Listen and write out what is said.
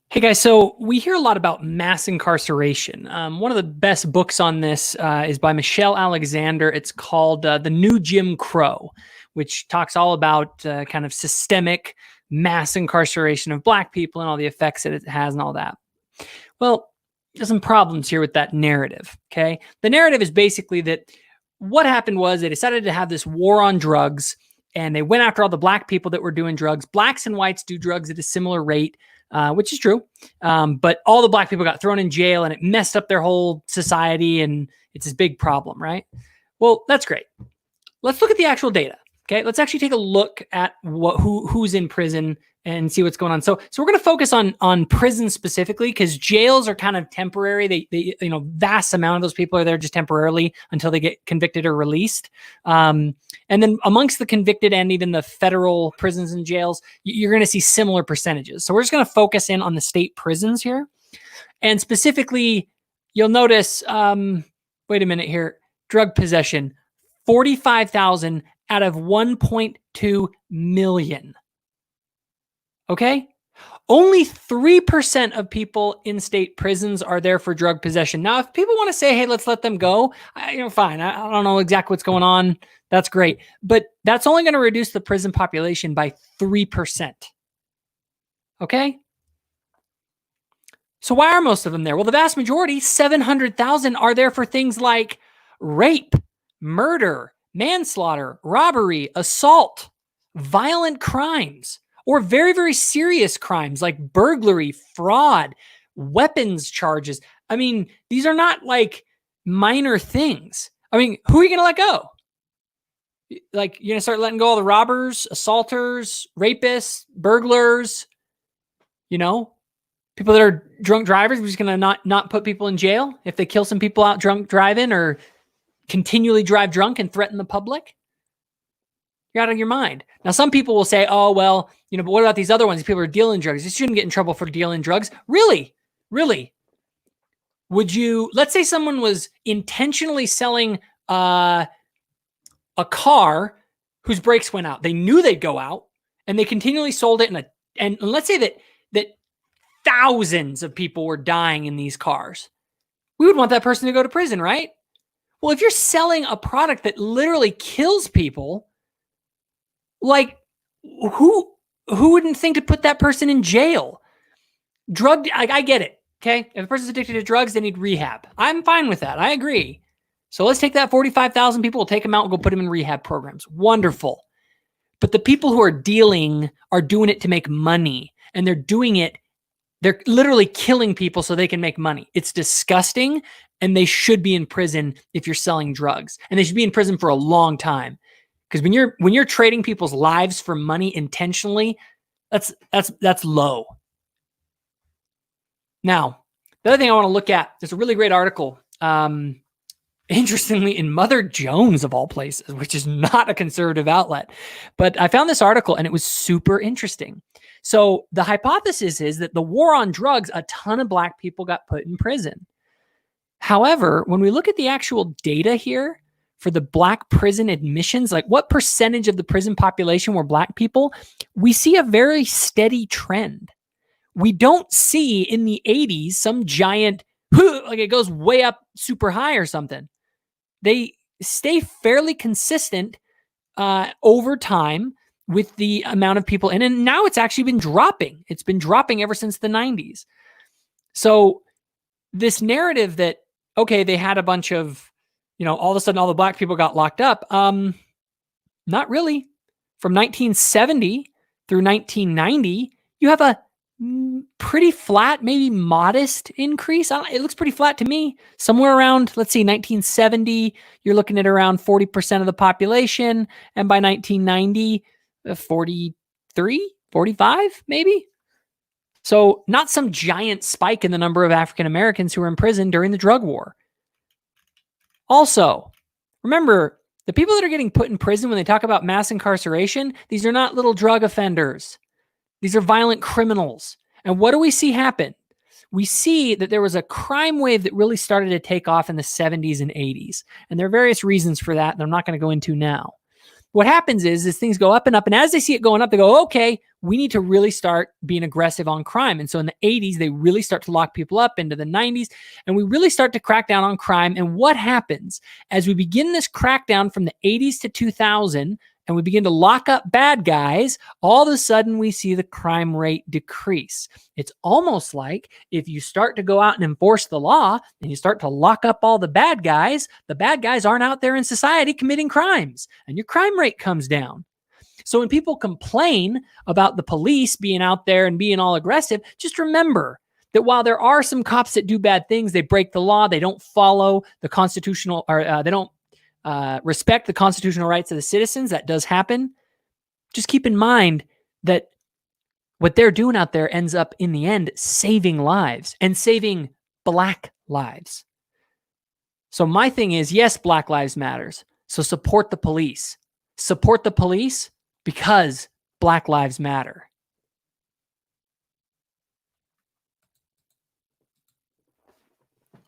Hey guys, so we hear a lot about mass incarceration. One of the best books on this is by Michelle Alexander. It's called The New Jim Crow, which talks all about kind of systemic mass incarceration of Black people and all the effects that it has and all that. Well, there's some problems here with that narrative, okay? The narrative is basically that what happened was they decided to have this war on drugs, and they went after all the Black people that were doing drugs. Blacks and whites do drugs at a similar rate, which is true. But all the Black people got thrown in jail, and it messed up their whole society, and it's this big problem, right? Well, that's great. Let's look at the actual data. Okay, let's actually take a look at who's in prison and see what's going on. So we're going to focus on prison specifically because jails are kind of temporary. They vast amount of those people are there just temporarily until they get convicted or released. And then amongst the convicted and even the federal prisons and jails, you're going to see similar percentages. So we're just going to focus in on the state prisons here, and specifically, you'll notice. Wait a minute here. Drug possession, 45,000 out of 1.2 million. Okay? Only 3% of people in state prisons are there for drug possession. Now, if people want to say, hey, let's let them go, fine. I don't know exactly what's going on. That's great. But that's only going to reduce the prison population by 3%. Okay? So why are most of them there? Well, the vast majority, 700,000, are there for things like rape, murder, manslaughter, robbery, assault, violent crimes, or very, very serious crimes like burglary, fraud, weapons charges. I mean, these are not like minor things. I mean, who are you going to let go? Like, you're going to start letting go all the robbers, assaulters, rapists, burglars, people that are drunk drivers. We're just going to not put people in jail if they kill some people out drunk driving or continually drive drunk and threaten the public. You're out of your mind. Now, some people will say, oh, well, but what about these other ones? These people are dealing drugs. You shouldn't get in trouble for dealing drugs. Really? Would you, let's say someone was intentionally selling a car whose brakes went out. They knew they'd go out and they continually sold it. And let's say that thousands of people were dying in these cars. We would want that person to go to prison, right? Well, if you're selling a product that literally kills people, like who wouldn't think to put that person in jail? I get it. Okay. If a person's addicted to drugs, they need rehab. I'm fine with that. I agree. So let's take that 45,000 people, we'll take them out and go put them in rehab programs. Wonderful. But the people who are dealing are doing it to make money, and they're literally killing people so they can make money. It's disgusting, and they should be in prison if you're selling drugs. And they should be in prison for a long time. Because when you're trading people's lives for money intentionally, that's low. Now, the other thing I want to look at, there's a really great article, interestingly, in Mother Jones of all places, which is not a conservative outlet. But I found this article and it was super interesting. So the hypothesis is that the war on drugs, a ton of Black people got put in prison. However, when we look at the actual data here for the Black prison admissions, like what percentage of the prison population were Black people, we see a very steady trend. We don't see in the 80s some giant, like it goes way up super high or something. They stay fairly consistent over time with the amount of people in. And now it's actually been dropping. It's been dropping ever since the 90s. So this narrative that, okay, they had a bunch of, all of a sudden all the Black people got locked up. Not really. From 1970 through 1990, you have a pretty flat, maybe modest increase. It looks pretty flat to me. Somewhere around, let's see, 1970, you're looking at around 40% of the population. And by 1990, 43, 45, maybe. So not some giant spike in the number of African Americans who were in prison during the drug war. Also, remember, the people that are getting put in prison when they talk about mass incarceration, these are not little drug offenders. These are violent criminals. And what do we see happen? We see that there was a crime wave that really started to take off in the 70s and 80s. And there are various reasons for that that I'm not going to go into now. What happens is things go up, and as they see it going up, they go, okay, we need to really start being aggressive on crime. And so in the 80s, they really start to lock people up, into the 90s, and we really start to crack down on crime. And what happens as we begin this crackdown from the 80s to 2000, and we begin to lock up bad guys, all of a sudden we see the crime rate decrease. It's almost like if you start to go out and enforce the law and you start to lock up all the bad guys aren't out there in society committing crimes, and your crime rate comes down. So when people complain about the police being out there and being all aggressive, just remember that while there are some cops that do bad things, they break the law, they don't follow the constitutional, or they don't respect the constitutional rights of the citizens. That does happen. Just keep in mind that what they're doing out there ends up in the end saving lives, and saving Black lives. So my thing is, yes, Black Lives Matters. So support the police. Support the police because Black Lives Matter.